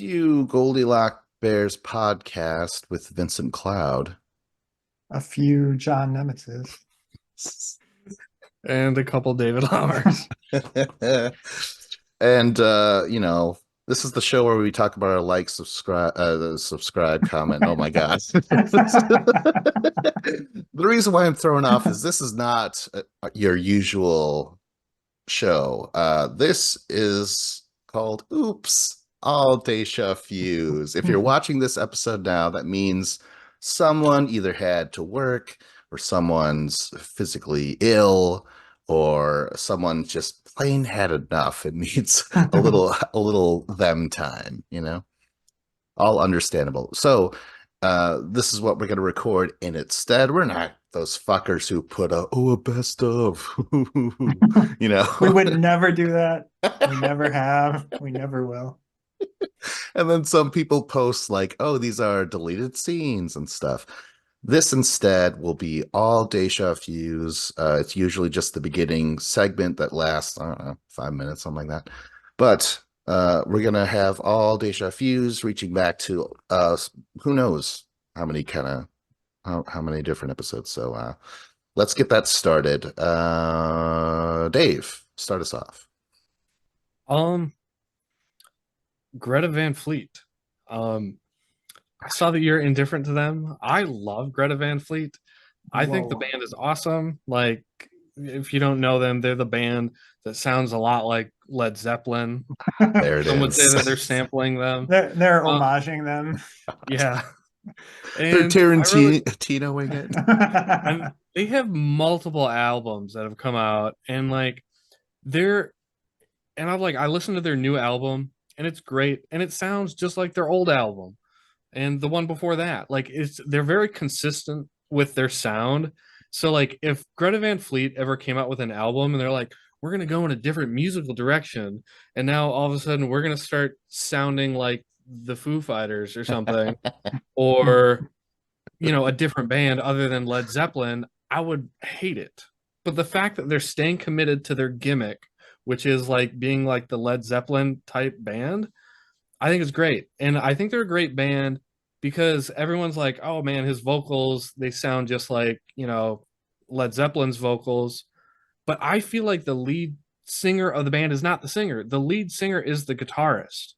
few Goldilock Bears podcast with Vincent Cloud. A few John Nemitzes. And a couple David Lammers. And this is the show where we talk about our like, subscribe, comment. Oh my God. The reason why I'm thrown off is this is not your usual show. This is called Oops, All Deja Fuse. If you're watching this episode now, that means someone either had to work or someone's physically ill or someone just plain had enough and needs a little them time, all understandable. So this is what we're going to record, and instead we're not those fuckers who put a best of We would never do that. We never have. We never will. And then some people post like, oh, these are deleted scenes and stuff. This instead will be all Deja Fuse. It's usually just the beginning segment that lasts, I don't know, 5 minutes, something like that. But we're going to have all Deja Fuse reaching back to who knows how many how many different episodes. So let's get that started. Dave, start us off. Greta Van Fleet. I saw that you're indifferent to them. I love Greta Van Fleet. I think the band is awesome. Like, if you don't know them, they're the band that sounds a lot like Led Zeppelin. There it Some would is. say that they're sampling them. They're homaging them. Yeah. They're And Tarantinoing it. and they have multiple albums that have come out, and I listened to their new album, and it's great, and it sounds just like their old album and the one before that. They're very consistent with their sound. So if Greta Van Fleet ever came out with an album and they're like, we're going to go in a different musical direction, and now all of a sudden we're going to start sounding like the Foo Fighters or something, or a different band other than Led Zeppelin, I would hate it. But the fact that they're staying committed to their gimmick, which is being like the Led Zeppelin type band, I think it's great. And I think they're a great band because everyone's like, oh man, his vocals, they sound just like, Led Zeppelin's vocals. But I feel like the lead singer of the band is not the singer. The lead singer is the guitarist.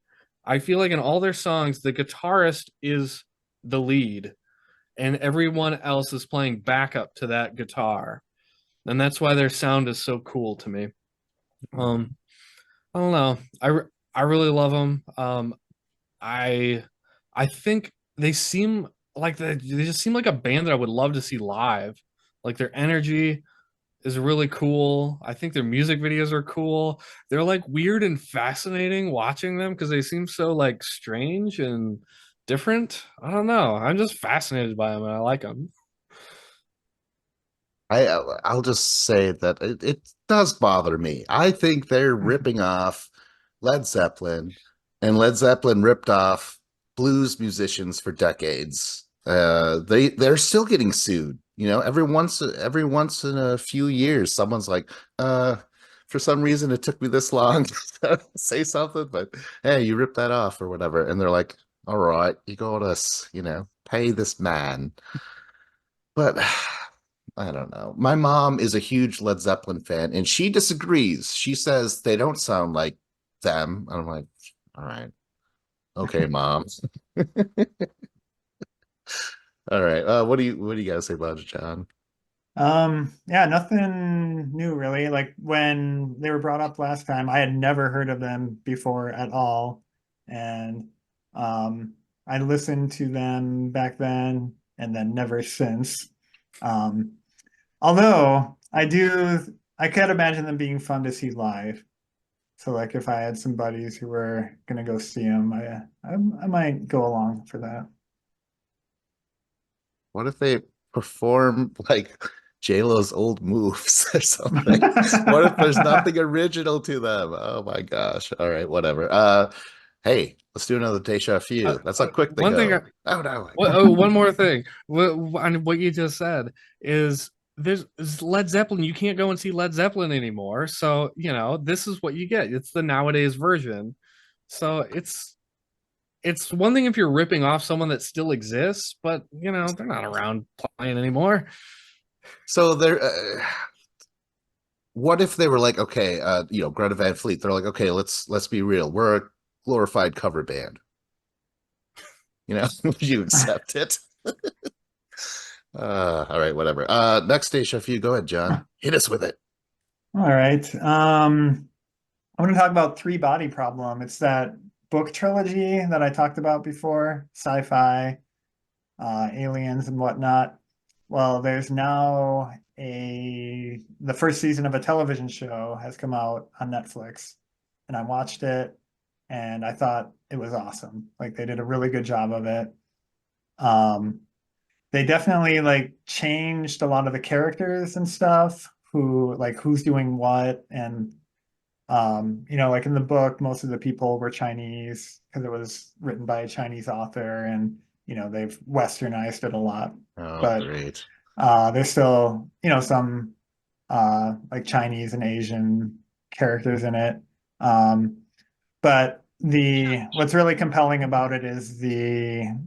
I feel like in all their songs, the guitarist is the lead and everyone else is playing backup to that guitar. And that's why their sound is so cool to me. I don't know. I really love them. I think they seem like they just seem like a band that I would love to see live. Like, their energy is really cool. I think their music videos are cool. They're weird and fascinating watching them because they seem so strange and different. I don't know. I'm just fascinated by them and I like them. I'll just say that it does bother me. I think they're ripping off Led Zeppelin, and Led Zeppelin ripped off blues musicians for decades. They're still getting sued. Every once in a few years, someone's like, for some reason it took me this long to say something, but hey, you ripped that off or whatever. And they're like, all right, you got us, pay this man. But I don't know. My mom is a huge Led Zeppelin fan, and she disagrees. She says they don't sound like them. And I'm like, all right. Okay, mom. All right. What do you guys say about it, John? Yeah, nothing new really. Like, when they were brought up last time, I had never heard of them before at all. And I listened to them back then and then never since. Um, Although I could imagine them being fun to see live. So if I had some buddies who were gonna go see them, I might go along for that. What if they perform like J-Lo's old moves or something? What if there's nothing original to them? Oh my gosh. All right, whatever. Hey, let's do another Deja Fuse. That's how quick they One go. thing, Oh no. one more thing. What you just said is there's Led Zeppelin. You can't go and see Led Zeppelin anymore. So, this is what you get. It's the nowadays version. So it's one thing if you're ripping off someone that still exists, but they're not around playing anymore. So there, what if they were like, okay, Greta Van Fleet, they're like, okay, let's be real, we're a glorified cover band. Would you accept it? All right, whatever. Next station for you. Go ahead, John. Hit us with it. All right. I want to talk about Three Body Problem. It's that book trilogy that I talked about before, sci-fi, aliens and whatnot. Well, there's now the first season of a television show has come out on Netflix, and I watched it, and I thought it was awesome. Like they did a really good job of it. They definitely like changed a lot of the characters and stuff, who's doing what, and like in the book, most of the people were Chinese because it was written by a Chinese author, and they've westernized it a lot. Oh, But great. there's still some like Chinese and Asian characters in it. But what's really compelling about it is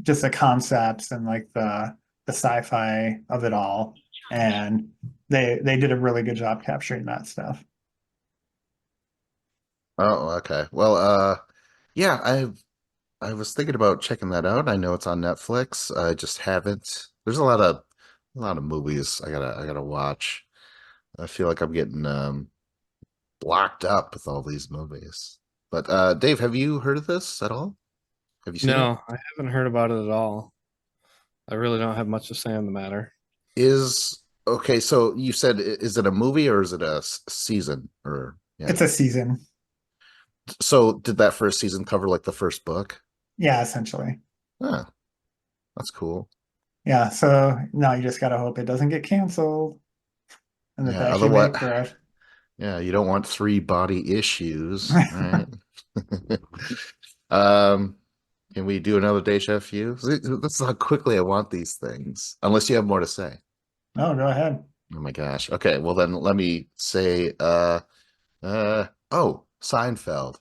just the concepts and like the sci-fi of it all, and they did a really good job capturing that stuff. Oh, okay. Well, yeah, I was thinking about checking that out. I know it's on Netflix. I just haven't. There's a lot of movies I gotta watch. I feel like I'm getting blocked up with all these movies. But Dave, have you heard of this at all? Have you seen it? No, I haven't heard about it at all. I really don't have much to say on the matter. Is okay, so you said is it a movie or is it a season or yeah. It's a season. So did that first season cover like the first book? Yeah, essentially. Ah, that's cool. Yeah, so now you just gotta hope it doesn't get canceled and that Yeah, they actually otherwise make for it. yeah, you don't want three body issues, right? Um, can we do another Deja few? This is how quickly I want these things. Unless you have more to say. No, go ahead. Oh my gosh. Okay, well then let me say Seinfeld.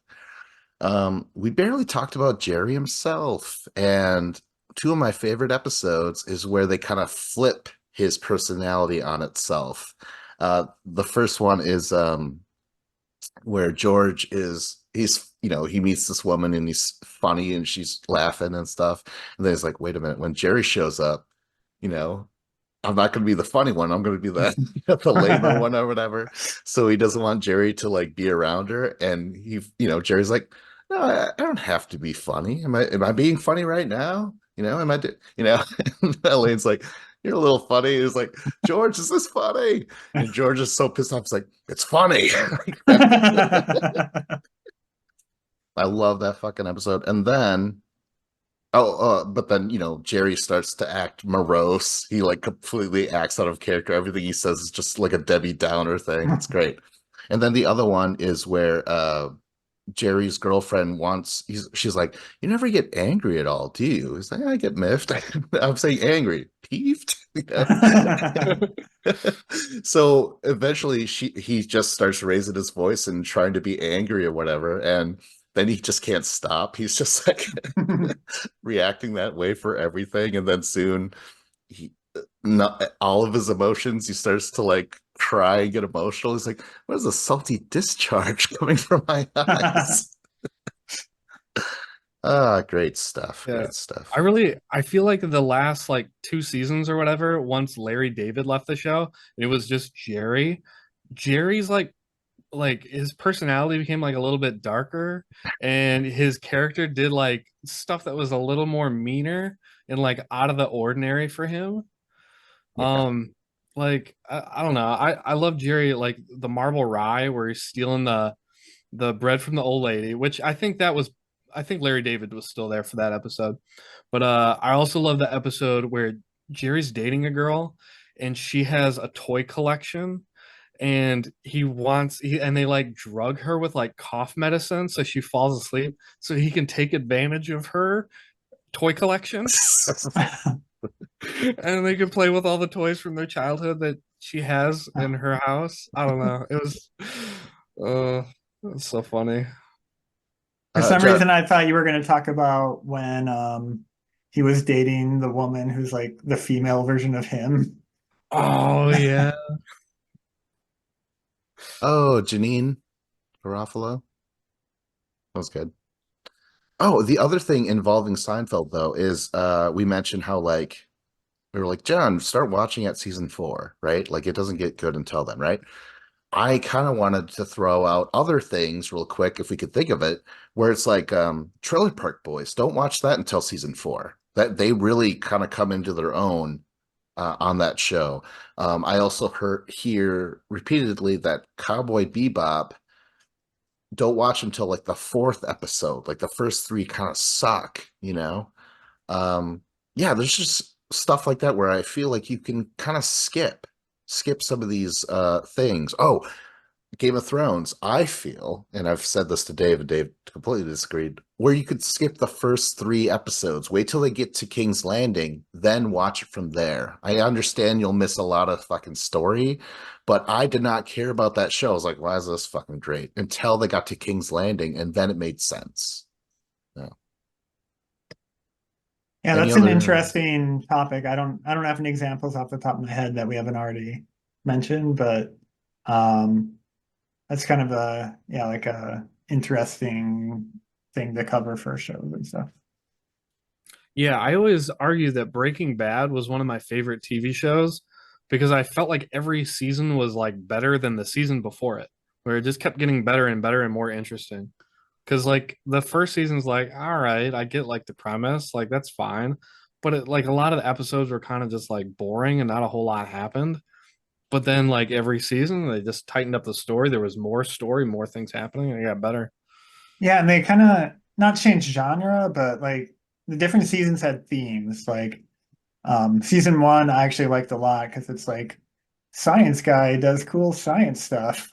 We barely talked about Jerry himself, and two of my favorite episodes is where they kind of flip his personality on itself. The first one is where George he meets this woman and he's funny and she's laughing and stuff. And then he's like, wait a minute, when Jerry shows up, you know, I'm not going to be the funny one. I'm going to be the lamer one or whatever. So he doesn't want Jerry to like be around her. And Jerry's like, no, I don't have to be funny. Am I being funny right now? Am I, and Elaine's like, you're a little funny. He's like, George, is this funny? And George is so pissed off. He's like, it's funny. I love that fucking episode. And then, but then, Jerry starts to act morose. He like completely acts out of character. Everything he says is just like a Debbie Downer thing. It's great. And then the other one is where Jerry's girlfriend she's like, you never get angry at all, do you? He's like, I get miffed. I'm saying angry, peeved. So eventually he just starts raising his voice and trying to be angry or whatever. And then he just can't stop. He's just like reacting that way for everything. And then soon he not all of his emotions, he starts to like cry and get emotional. He's like, what is a salty discharge coming from my eyes? Great stuff. Yeah. Great stuff. I feel like the last like two seasons or whatever, once Larry David left the show, it was just Jerry. Jerry's like his personality became like a little bit darker, and his character did like stuff that was a little more meaner and like out of the ordinary for him. Yeah. Like I don't know. I love Jerry, like the marble rye where he's stealing the bread from the old lady, which I think Larry David was still there for that episode. But I also love the episode where Jerry's dating a girl and she has a toy collection, and and they like drug her with like cough medicine so she falls asleep so he can take advantage of her toy collection. And they can play with all the toys from their childhood that she has in her house. I don't know. It was so funny. For some John, reason, I thought you were going to talk about when he was dating the woman who's like the female version of him. Oh yeah. oh, Janine Garofalo. That was good. Oh, the other thing involving Seinfeld though is we mentioned how like we were like, John, start watching at season 4, right? Like it doesn't get good until then, right? I kind of wanted to throw out other things real quick if we could think of it, where it's like Trailer Park Boys. Don't watch that until season 4. That they really kind of come into their own on that show. I also hear repeatedly that Cowboy Bebop don't watch until like the 4th episode. Like the first 3 kind of suck, you know? Yeah, there's just stuff like that where I feel like you can kind of skip some of these things. Oh, Game of Thrones, I feel, and I've said this to Dave, and Dave completely disagreed, where you could skip the first 3 episodes, wait till they get to King's Landing, then watch it from there. I understand you'll miss a lot of fucking story, but I did not care about that show. I was like, why is this fucking great? Until they got to King's Landing, and then it made sense. Yeah. Yeah, Any that's an other interesting topic. I don't have any examples off the top of my head that we haven't already mentioned, but um that's kind of a yeah, like a interesting thing to cover for shows and stuff. Yeah, I always argue that Breaking Bad was one of my favorite TV shows because I felt like every season was like better than the season before it, where it just kept getting better and better and more interesting. Because like the first season's like, all right, I get like the premise, like that's fine, but like a lot of the episodes were kind of just like boring and not a whole lot happened. But then like every season they just tightened up the story. There was more story, more things happening, and it got better. Yeah, and they kind of not change genre, but like the different seasons had themes. Like season one, I actually liked a lot because it's like science guy does cool science stuff.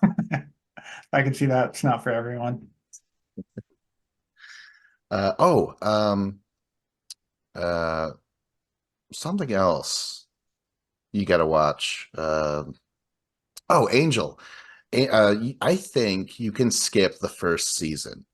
I can see that it's not for everyone. uh oh, um uh something else you gotta watch. Oh, Angel. I think you can skip the first season.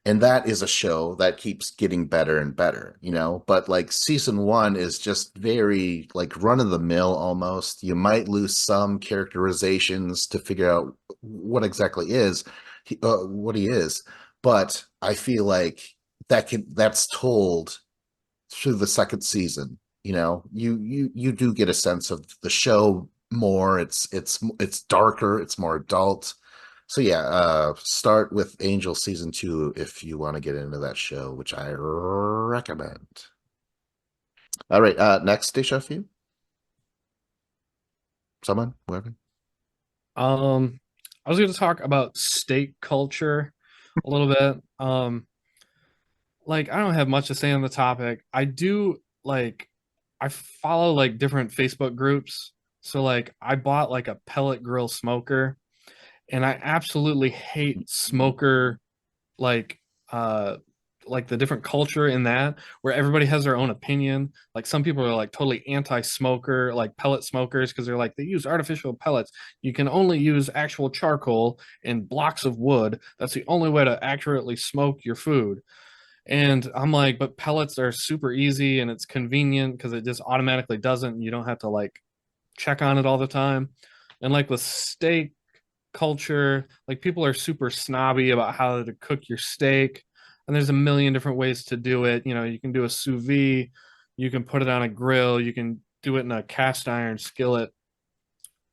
And that is a show that keeps getting better and better, you know? But like season 1 is just very like run of the mill almost. You might lose some characterizations to figure out what exactly is what he is. But I feel like that's told through the second season. You know, you do get a sense of the show more. It's darker, it's more adult. So yeah, start with Angel season 2 if you want to get into that show, which I recommend. All right, next Deja for you. Someone, whoever. I was going to talk about steak culture a little bit. Like I don't have much to say on the topic. I do like I follow like different Facebook groups. So like I bought like a pellet grill smoker and I absolutely hate smoker like uh like the different culture in that where everybody has their own opinion. Like some people are like totally anti-smoker, like pellet smokers because they're like they use artificial pellets. You can only use actual charcoal and blocks of wood. That's the only way to accurately smoke your food. And I'm like, but pellets are super easy and it's convenient because it just automatically doesn't. And you don't have to like check on it all the time. And like with steak culture, like people are super snobby about how to cook your steak. And there's a million different ways to do it. You know, you can do a sous vide, you can put it on a grill, you can do it in a cast iron skillet.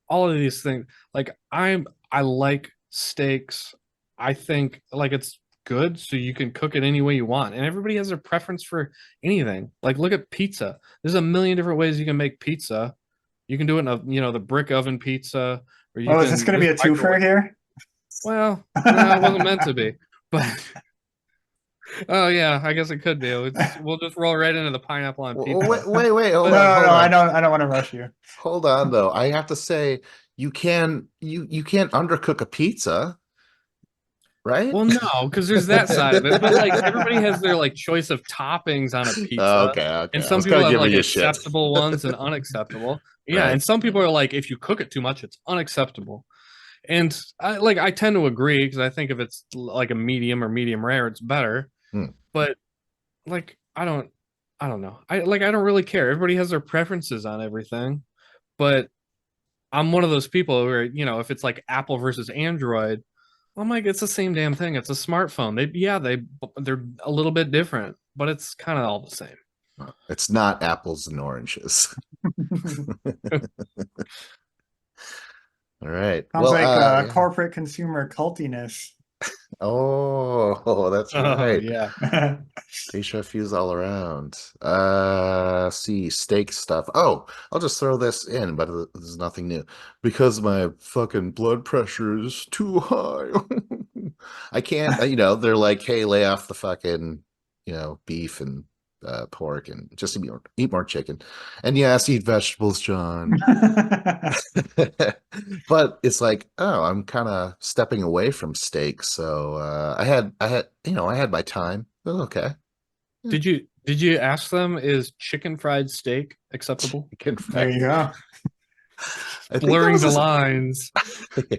All of these things. Like I like steaks. I think like it's good so you can cook it any way you want. And everybody has their preference for anything. Like look at pizza. There's a million different ways you can make pizza. You can do it in a, you know, the brick oven pizza or you Oh, is this can going to be just a twofer microwave. here? Well, no, it wasn't meant to be. But oh yeah, I guess it could be. We'll just roll right into the pineapple on Wait, pizza. wait, No, hold But on, no, hold no. I on. don't. I don't want to rush you. Hold on though. I have to say you can't undercook a pizza, right? well, no, because there's that side of it. But like everybody has their like choice of toppings on a pizza, Okay, okay. and I some was kind people of have giving like you shit. acceptable ones and unacceptable. Yeah, Right. and some people are like, if you cook it too much, it's unacceptable. And I tend to agree because I think if it's like a medium or medium rare, it's better. Hmm. But like I don't know. I don't really care. Everybody has their preferences on everything. But I'm one of those people where, if it's like Apple versus Android, I'm like, it's the same damn thing. It's a smartphone. They're a little bit different, but it's kind of all the same. It's not apples and oranges. All right. Sounds like Yeah. corporate consumer cultiness. Oh, that's Oh right. yeah. Deja fuse all around. See, steak stuff. Oh, I'll just throw this in, but there's nothing new because my fucking blood pressure is too high. I can't, they're like, hey, lay off the fucking, beef and pork and just eat more chicken. And yes, eat vegetables, John. But it's like, oh, I'm kind of stepping away from steak. So I had my time. It was okay. Did you ask them, is chicken fried steak acceptable? Chicken There fried. you go. I think that Blurring was the lines. Yeah.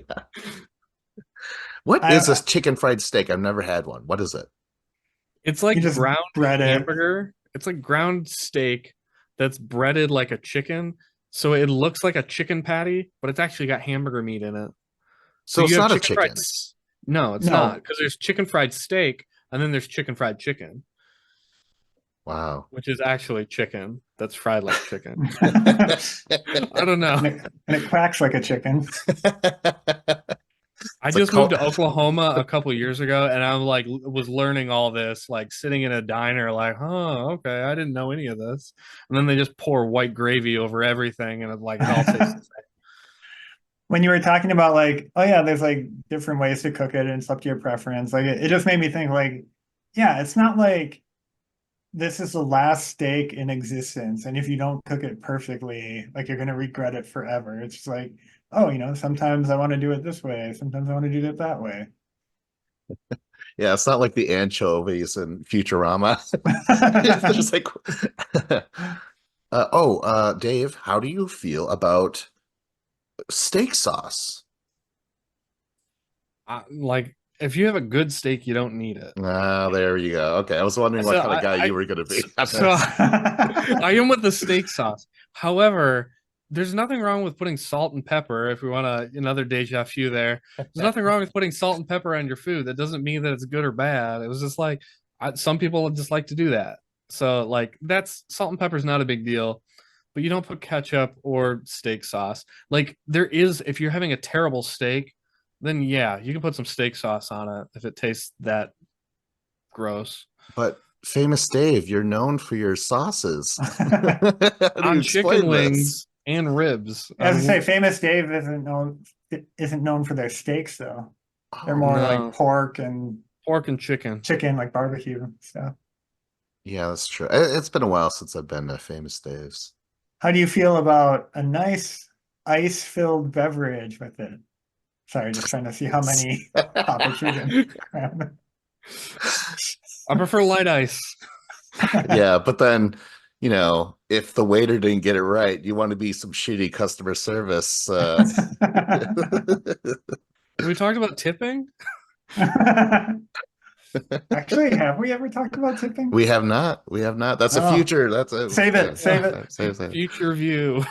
What is this chicken fried steak? I've never had one. What is it? It's You like just ground bread it. hamburger. It's like ground steak that's breaded like a chicken. So it looks like a chicken patty, but it's actually got hamburger meat in it. So So you it's have not a chicken fried. chicken. No, it's No. not, because there's chicken fried steak and then there's chicken fried chicken, Wow. which is actually chicken that's fried like chicken. and I don't know. it quacks like a chicken. I It's a just moved cult. to Oklahoma a couple years ago, and I'm like was learning all this, like sitting in a diner, like, huh, okay, I didn't know any of this. And then they just pour white gravy over everything, and it all tastes the same. When you were talking about like, oh yeah, there's like different ways to cook it and it's up to your preference. Like it just made me think like, yeah, it's not like this is the last steak in existence. And if you don't cook it perfectly, like you're gonna regret it forever. It's just like, oh, sometimes I want to do it this way, sometimes I want to do it that way. Yeah, it's not like the anchovies in Futurama. It's just like, Dave, how do you feel about steak sauce? Like, if you have a good steak, you don't need it. Ah, there you go. Okay, I was wondering what So kind of guy you were going to be. so I am with the steak sauce. However, there's nothing wrong with putting salt and pepper. If we want another deja vu there, there's nothing wrong with putting salt and pepper on your food. That doesn't mean that it's good or bad. It was just like some people just like to do that. So like that's salt and pepper is not a big deal, but you don't put ketchup or steak sauce. Like there is, if you're having a terrible steak, then yeah, you can put some steak sauce on it if it tastes that gross. But famous Dave, you're known for your sauces. How do you On chicken explain wings this? and ribs. As I say, Famous Dave isn't known for their steaks though. They're Oh, more no. like pork and Pork and chicken. chicken, like barbecue stuff. yeah, that's true. It's been a while since I've been to Famous Dave's. How do you feel about a nice ice-filled beverage with it? Sorry, just trying to see how many topics we can grab. I prefer light ice. Yeah, but then, if the waiter didn't get it right, you want to be some shitty customer service. Have we talked about tipping? Actually, have we ever talked about tipping? We have not. We have not. That's a Oh. future. That's a Save it. Save it. Save it. Future view.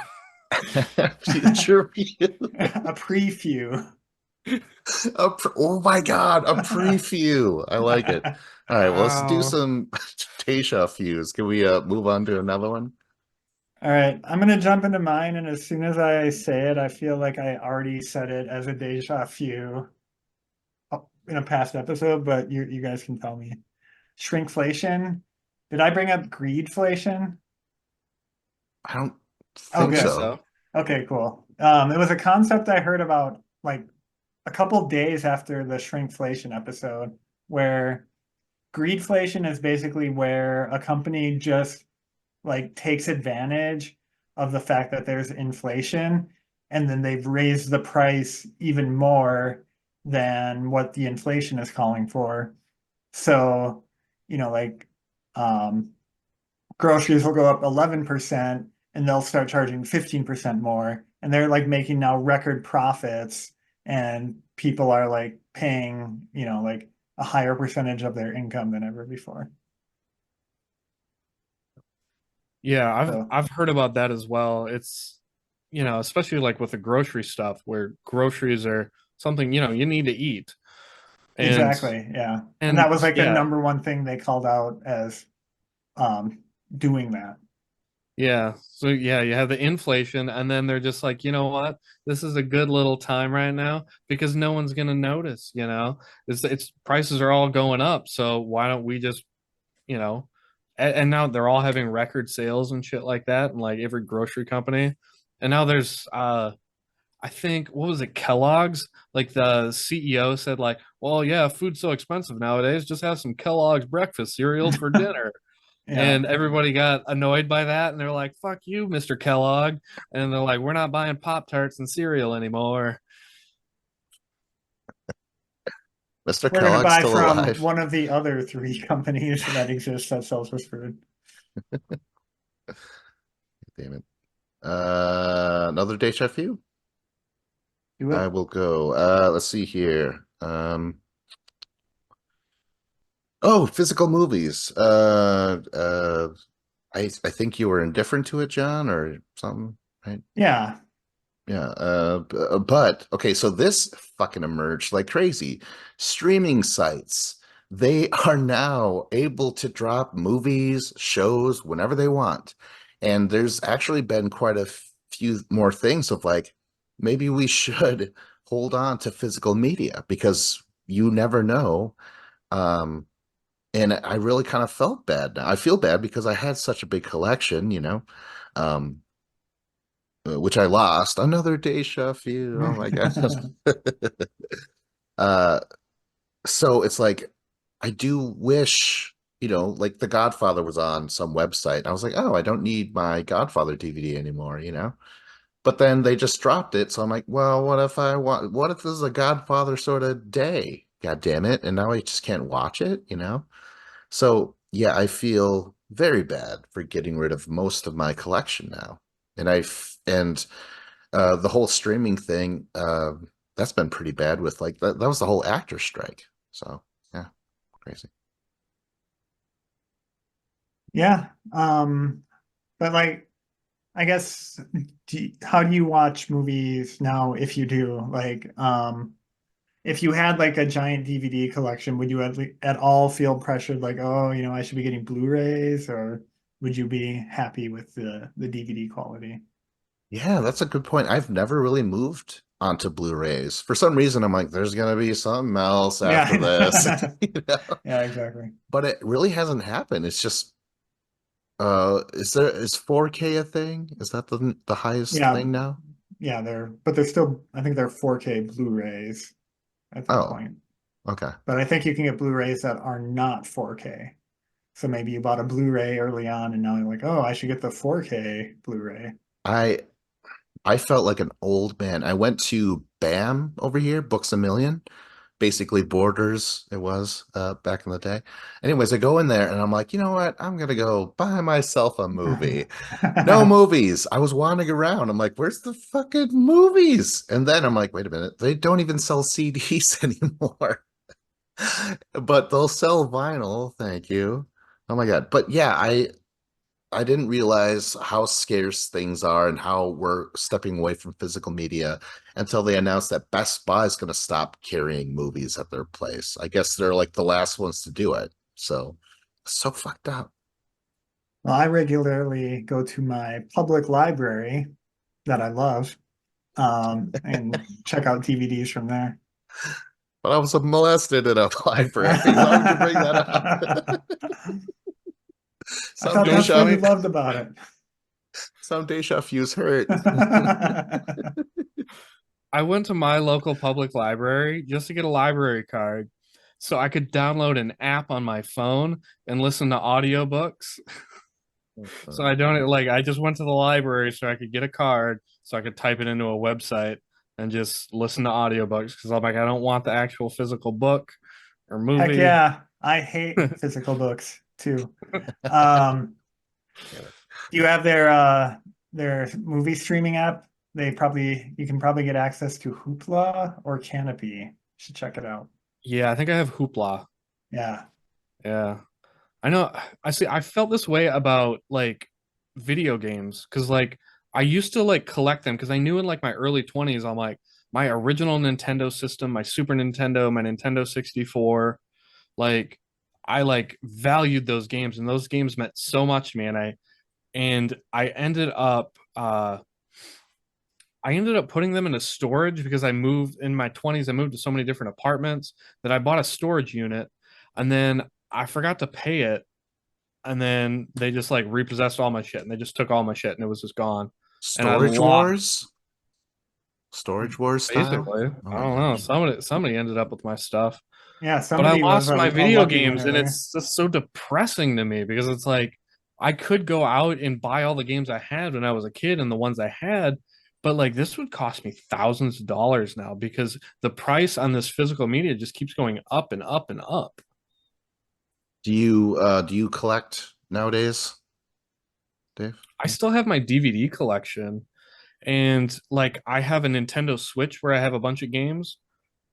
Future view. A preview. Oh my God, a preview. I like it. All right, well, let's do Wow. some Deja views. Can we move on to another one? All right, I'm gonna jump into mine, and as soon as I say it, I feel like I already said it as a deja vu in a past episode, but you guys can tell me. Shrinkflation. Did I bring up greedflation? I don't Oh, think good. so. Okay, cool. It was a concept I heard about like a couple days after the shrinkflation episode, where greedflation is basically where a company just like takes advantage of the fact that there's inflation, and then they've raised the price even more than what the inflation is calling for. So, like groceries will go up 11% and they'll start charging 15% more. And they're like making now record profits and people are like paying, like a higher percentage of their income than ever before. Yeah, I've So I've heard about that as well. It's, especially like with the grocery stuff where groceries are something, you need to eat. And exactly, yeah. And that and was like the yeah, number one thing they called out as um doing that. yeah. So yeah, you have the inflation and then they're just like, you know what? This is a good little time right now because no one's gonna notice. It's prices are all going up. So why don't we just, you know, and now they're all having record sales and shit like that, and like every grocery company. And now there's I think what was it, Kellogg's? Like the CEO said, like, well, yeah, food's so expensive nowadays. Just have some Kellogg's breakfast cereal for dinner. Yeah. And everybody got annoyed by that, and they're like, "Fuck you, Mr. Kellogg!" And they're like, "We're not buying Pop Tarts and cereal anymore." Mr. We're gonna Kellogg's buy still from alive. one of the other three companies that exist that sells this food. Damn it. Another Deja Vu? Do I it. will go. Let's see here. Oh, physical movies. I think you were indifferent to it, John, or something, right? Yeah. Yeah. But okay, so this fucking emerged like crazy. Streaming sites, they are now able to drop movies, shows whenever they want. And there's actually been quite a few more things of like, maybe we should hold on to physical media because you never know. Um, and I really kind of felt bad now. I feel bad because I had such a big collection. Um, which I lost. Another Deja Vu. Oh my God. uh, so it's like, I do wish, like The Godfather was on some website. I was like, oh, I don't need my Godfather DVD anymore. But then they just dropped it. So I'm like, well, what if this is a Godfather sort of day? God damn it. And now I just can't watch it? So yeah, I feel very bad for getting rid of most of my collection now. And the whole streaming thing, that's been pretty bad with like that was the whole actor strike. So yeah, crazy. Yeah. But like, I guess, how do you watch movies now if you do? Like, if you had like a giant DVD collection, would you at all feel pressured, like, oh, I should be getting Blu-rays, or would you be happy with the DVD quality? Yeah, that's a good point. I've never really moved onto Blu-rays. For some reason, I'm like, there's gonna be something else after this. Yeah. you know? Yeah, exactly. But it really hasn't happened. It's just is 4K a thing? Is that the highest Yeah. thing now? Yeah, they're still, I think they're 4K Blu-rays at this Oh, point. okay. But I think you can get Blu-rays that are not 4K. So maybe you bought a Blu-ray early on and now you're like, oh, I should get the 4K Blu-ray. I I felt like an old man. I went to BAM over here, Books a Million, basically Borders, it was back in the day. Anyways, I go in there and I'm like, you know what? I'm gonna go buy myself a movie. No movies. I was wandering around. I'm like, where's the fucking movies? And then I'm like, wait a minute, they don't even sell CDs anymore. But they'll sell vinyl, thank you. Oh my God. But yeah, I didn't realize how scarce things are and how we're stepping away from physical media until they announced that Best Buy is going to stop carrying movies at their place. I guess they're like the last ones to do it. So fucked up. Well, I regularly go to my public library that I love, and check out DVDs from there. But I was molested in a library. Why would you bring that up? I thought Someday, that's what you Shami. loved about it. Someday, Shafuse hurt. I went to my local public library just to get a library card so I could download an app on my phone and listen to audiobooks. So I don't like I just went to the library so I could get a card so I could type it into a website and just listen to audiobooks because I'm like I don't want the actual physical book or Heck movie. yeah, I hate physical books too. Um, Damn it. do you have their movie streaming app? You can probably get access to Hoopla or Canopy. You should check it out. Yeah, I think I have Hoopla. Yeah. Yeah. I know. I see. I felt this way about like video games because like I used to like collect them because I knew in like my early 20s, I'm like my original Nintendo system, my Super Nintendo, my Nintendo 64, like I like valued those games and those games meant so much to me. And I ended up I ended up putting them into storage because I moved in my 20s. I moved to so many different apartments that I bought a storage unit and then I forgot to pay it. And then they just like repossessed all my shit and they just took all my shit and it was just gone. And I Storage lost Wars, Storage Wars style. basically. Oh I my don't know. gosh. Somebody ended up with my stuff. Yeah, But I somebody was lost my a video lucky games and winner. it's just so depressing to me because it's like I could go out and buy all the games I had when I was a kid and the ones I had, but like this would cost me thousands of dollars now because the price on this physical media just keeps going up and up and up. Do you collect nowadays, Dave? I still have my DVD collection and like I have a Nintendo Switch where I have a bunch of games.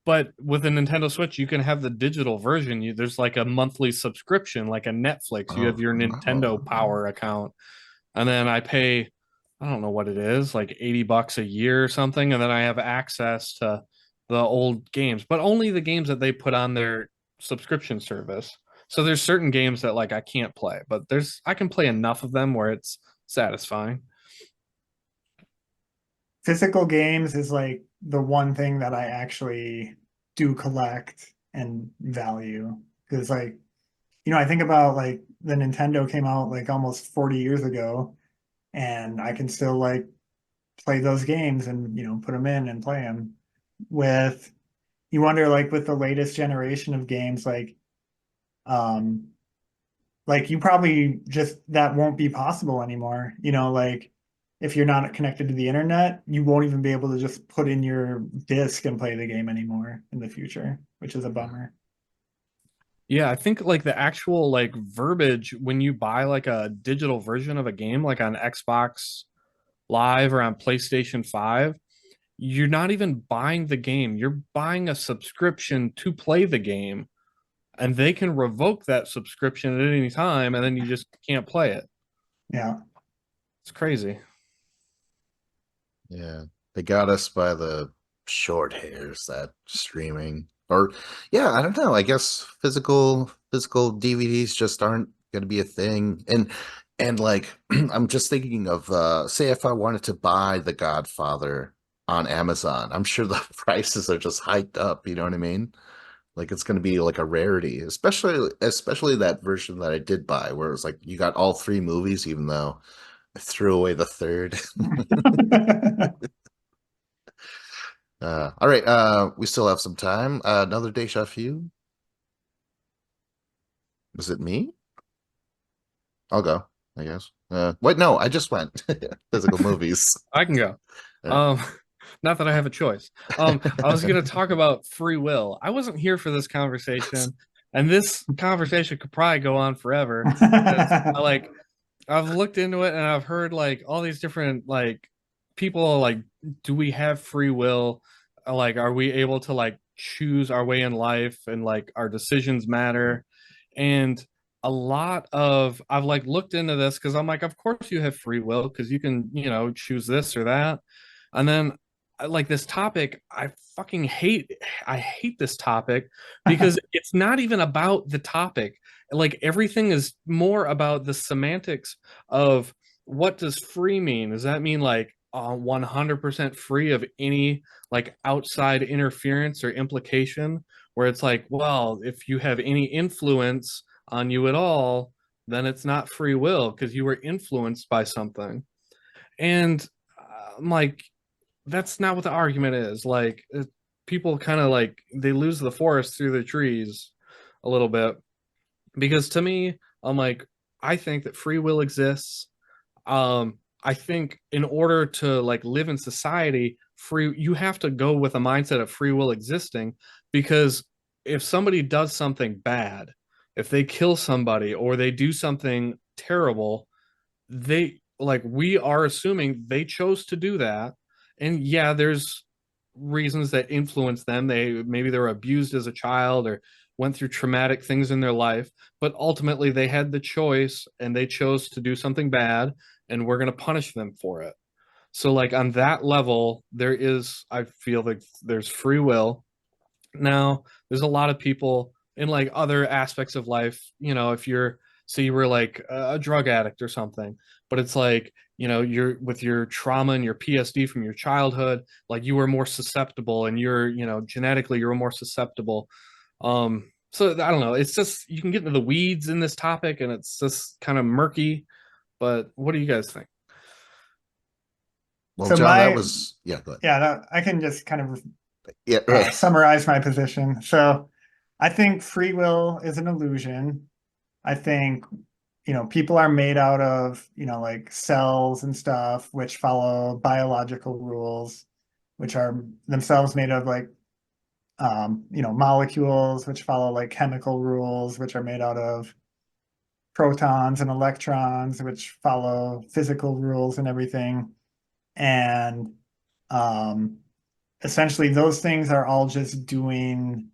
But with a Nintendo Switch, you can have the digital version. There's like a monthly subscription, like a Netflix. You have Oh, your oh. Nintendo Power account, and then I pay, I don't know what it is, like $80 a year or something, and then I have access to the old games, but only the games that they put on their subscription service. So there's certain games that like I can't play, but I can play enough of them where it's satisfying. Physical games is like the one thing that I actually do collect and value. Because like, I think about like the Nintendo came out like almost 40 years ago, and I can still like play those games and put them in and play them. With You wonder like with the latest generation of games, um like you probably just that won't be possible anymore. Like if you're not connected to the internet, you won't even be able to just put in your disc and play the game anymore in the future, which is a bummer. Yeah, I think like the actual like verbiage when you buy like a digital version of a game, like on Xbox Live or on PlayStation 5, you're not even buying the game. You're buying a subscription to play the game, and they can revoke that subscription at any time, and then you just can't play it. Yeah. It's crazy. Yeah, they got us by the short hairs, that streaming. Or yeah, I don't know. I guess physical DVDs just aren't going to be a thing. And like I'm just thinking of say if I wanted to buy The Godfather on Amazon, I'm sure the prices are just hiked up, you know what I mean? Like it's going to be like a rarity, especially that version that I did buy where it was like you got all three movies even though I threw away the third. All right. We still have some time. Another Deja few. Was it me? I'll go, I guess. Wait, no, I just went. Physical movies. I can go. Uh, Um, not that I have a choice. I was gonna talk about free will. I wasn't here for this conversation, and this conversation could probably go on forever because I've looked into it and I've heard like all these different like people like, do we have free will? Like, are we able to like choose our way in life and like our decisions matter? And a lot of I've like looked into this because I'm like, of course you have free will because you can, choose this or that. And then like this topic, I hate this topic because it's not even about the topic. Like everything is more about the semantics of what does free mean? Does that mean like 100% free of any like outside interference or implication? Where it's like, well, if you have any influence on you at all, then it's not free will because you were influenced by something. And I'm like, that's not what the argument is. Like, people kind of like they lose the forest through the trees a little bit because to me, I'm like, I think that free will exists. I think in order to like live in society, you have to go with a mindset of free will existing because if somebody does something bad, if they kill somebody or they do something terrible, we are assuming they chose to do that And yeah, there's reasons that influence them. Maybe they were abused as a child or went through traumatic things in their life, but ultimately they had the choice and they chose to do something bad, and we're going to punish them for it. So like on that level, I feel like there's free will. Now, there's a lot of people in like other aspects of life, if you're, say you were like a drug addict or something, but it's like, you're with your trauma and your PSD from your childhood, like you were more susceptible and genetically you were more susceptible. So I don't know. It's just, you can get into the weeds in this topic and it's just kind of murky, but what do you guys think? Well, So John, that my was yeah. Go ahead. I can just kind of Yeah, right. summarize my position. So I think free will is an illusion. I think, people are made out of, like cells and stuff, which follow biological rules, which are themselves made of like, molecules, which follow like chemical rules, which are made out of protons and electrons, which follow physical rules and everything. And um, essentially, those things are all just doing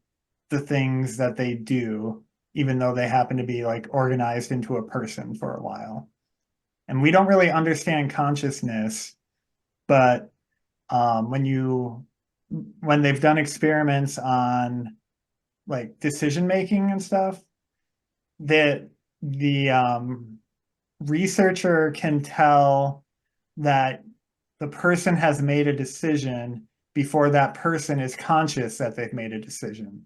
the things that they do, even though they happen to be like organized into a person for a while. And we don't really understand consciousness, but when they've done experiments on like decision making and stuff, that the researcher can tell that the person has made a decision before that person is conscious that they've made a decision.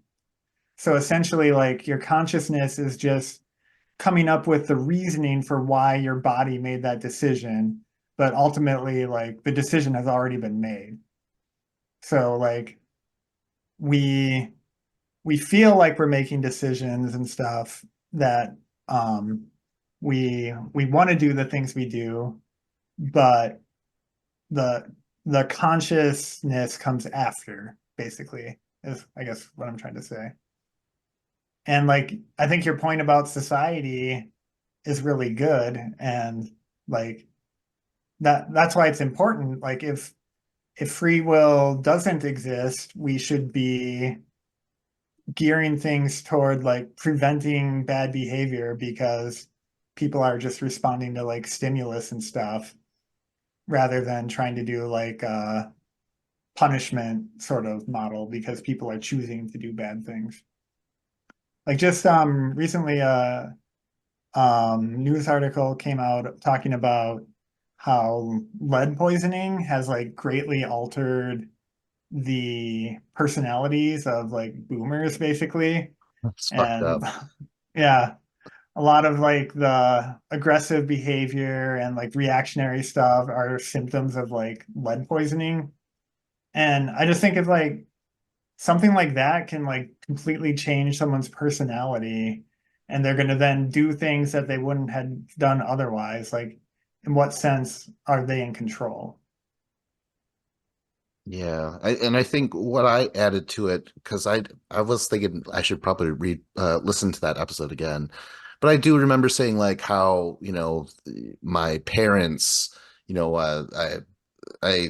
So essentially, like your consciousness is just coming up with the reasoning for why your body made that decision, but ultimately, like the decision has already been made. So like we we feel like we're making decisions and stuff that um we want to do the things we do, but the the consciousness comes after, basically, is I guess what I'm trying to say. And like I think your point about society is really good, and like that's why it's important. Like if free will doesn't exist, we should be gearing things toward like preventing bad behavior because people are just responding to like stimulus and stuff rather than trying to do like a punishment sort of model because people are choosing to do bad things. Like just recently news article came out talking about how lead poisoning has like greatly altered the personalities of like boomers basically. It's fucked And up. yeah, a lot of like the aggressive behavior and like reactionary stuff are symptoms of like lead poisoning. And I just think if like something like that can like completely change someone's personality and they're going to then do things that they wouldn't have done otherwise, like in what sense are they in control? Yeah, and I think what I added to it because I was thinking I should probably read listen to that episode again, but I do remember saying like how my parents I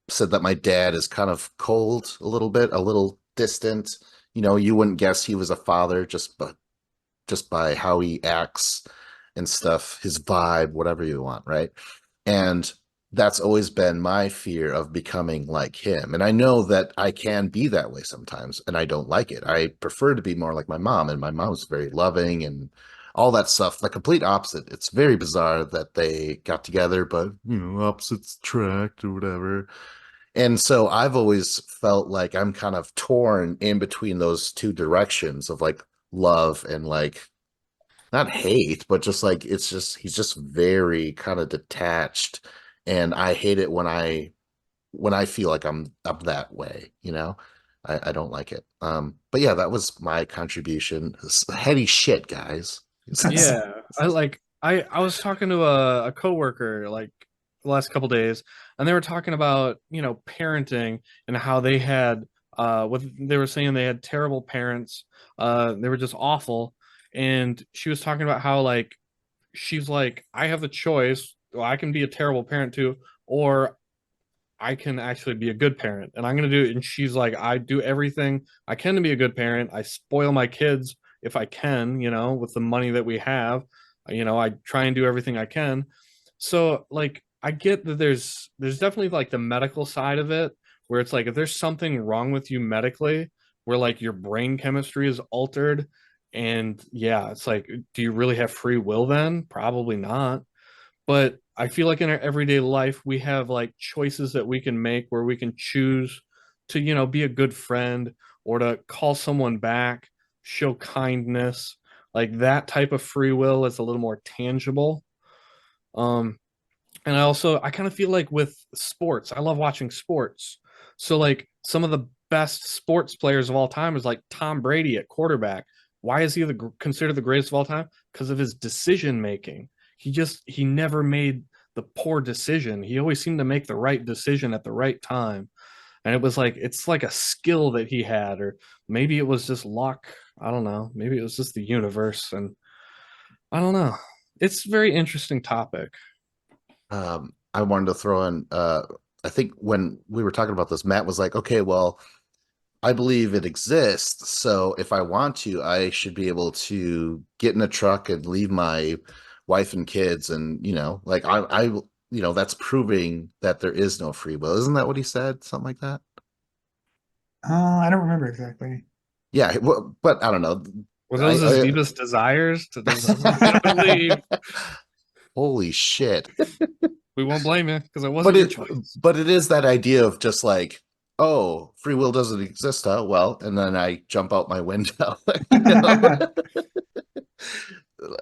said that my dad is kind of cold a little bit, a little distant. You wouldn't guess he was a father just by how he acts and stuff, his vibe, whatever you want, right? And that's always been my fear of becoming like him. And I know that I can be that way sometimes, and I don't like it. I prefer to be more like my mom, and my mom's very loving and all that stuff. The complete opposite. It's very bizarre that they got together, but opposites attract or whatever. And so I've always felt like I'm kind of torn in between those two directions of like love and like not hate, but just like it's just he's just very kind of detached, and I hate it when I feel like I'm that way. I don't like it. But yeah, that was my contribution. It's heady shit, guys. Yeah, I was talking to a coworker like the last couple days, and they were talking about parenting and how they had what they were saying they had terrible parents, they were just awful, and she was talking about how like she's like I have the choice, well, I can be a terrible parent too, or I can actually be a good parent and I'm going to do it. And she's like, I do everything I can to be a good parent. I spoil my kids if I can, with the money that we have. I try and do everything I can. So like I get that there's definitely like the medical side of it where it's like if there's something wrong with you medically where like your brain chemistry is altered and yeah, it's like do you really have free will then? Probably not. But I feel like in our everyday life we have like choices that we can make where we can choose to be a good friend or to call someone back, show kindness. Like that type of free will is a little more tangible. um and I kind of feel like with sports, I love watching sports. So like some of the best sports players of all time is like Tom Brady at quarterback. Why is he considered the greatest of all time? Because of his decision making. He never made the poor decision. He always seemed to make the right decision at the right time. And it was like it's like a skill that he had, or maybe it was just luck. I don't know. Maybe it was just the universe, and I don't know. It's a very interesting topic. I wanted to throw in I think when we were talking about this, Matt was like, okay, well, I believe it exists, so if I want to, I should be able to get in a truck and leave my wife and kids, and like that's proving that there is no free will. Isn't that what he said? Something like that? I don't remember exactly. Yeah, well, but I don't know. Were those his I deepest desires to just get up and leave? Holy shit. We won't blame you because it wasn't But your it choice. but it is that idea of just like, oh, free will doesn't exist, huh? Well, and then I jump out my window. you know?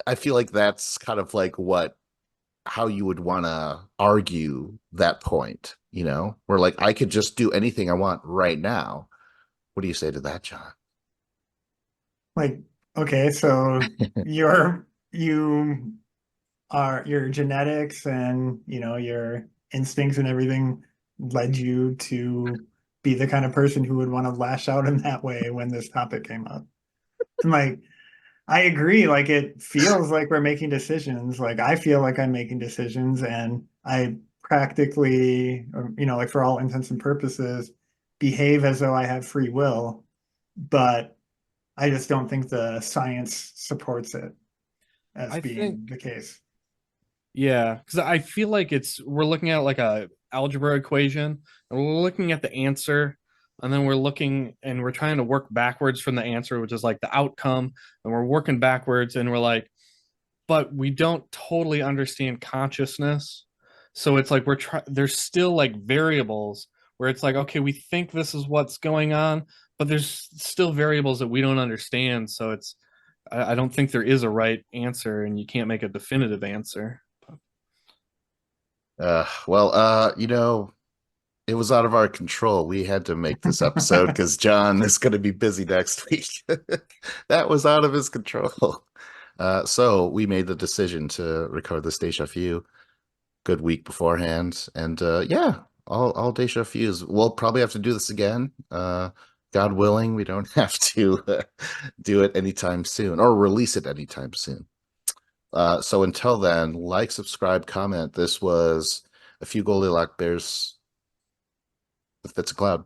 I feel like that's kind of like how you would want to argue that point, where like I could just do anything I want right now. What do you say to that, John? Like, okay, so you your genetics and your instincts and everything led you to be the kind of person who would want to lash out in that way when this topic came up. And like I agree, like it feels like we're making decisions. Like I feel like I'm making decisions and I practically, like for all intents and purposes, behave as though I have free will, but I just don't think the science supports it as I think, being the case. yeah, because I feel like we're looking at like a algebra equation and we're looking at the answer and then we're looking and we're trying to work backwards from the answer, which is like the outcome, and we're working backwards and we're like, but we don't totally understand consciousness. So it's like there's still like variables where it's like, okay, we think this is what's going on, but there's still variables that we don't understand. So I don't think there is a right answer and you can't make a definitive answer. Well, it was out of our control. We had to make this episode because John is going to be busy next week. That was out of his control. So we made the decision to record this Deja Vu good week beforehand. And yeah, all Deja Vus. We'll probably have to do this again. God willing, we don't have to do it anytime soon or release it anytime soon. So until then, like, subscribe, comment. This was a few Goldilock Bears with Fitz a Cloud.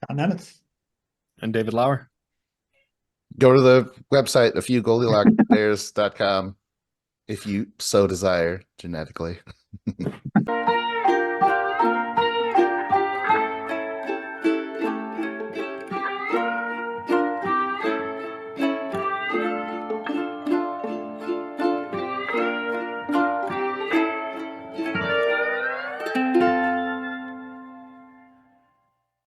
John Nemitz. And David Lauer. Go to the website, a few GoldilockBears.com if you so desire genetically.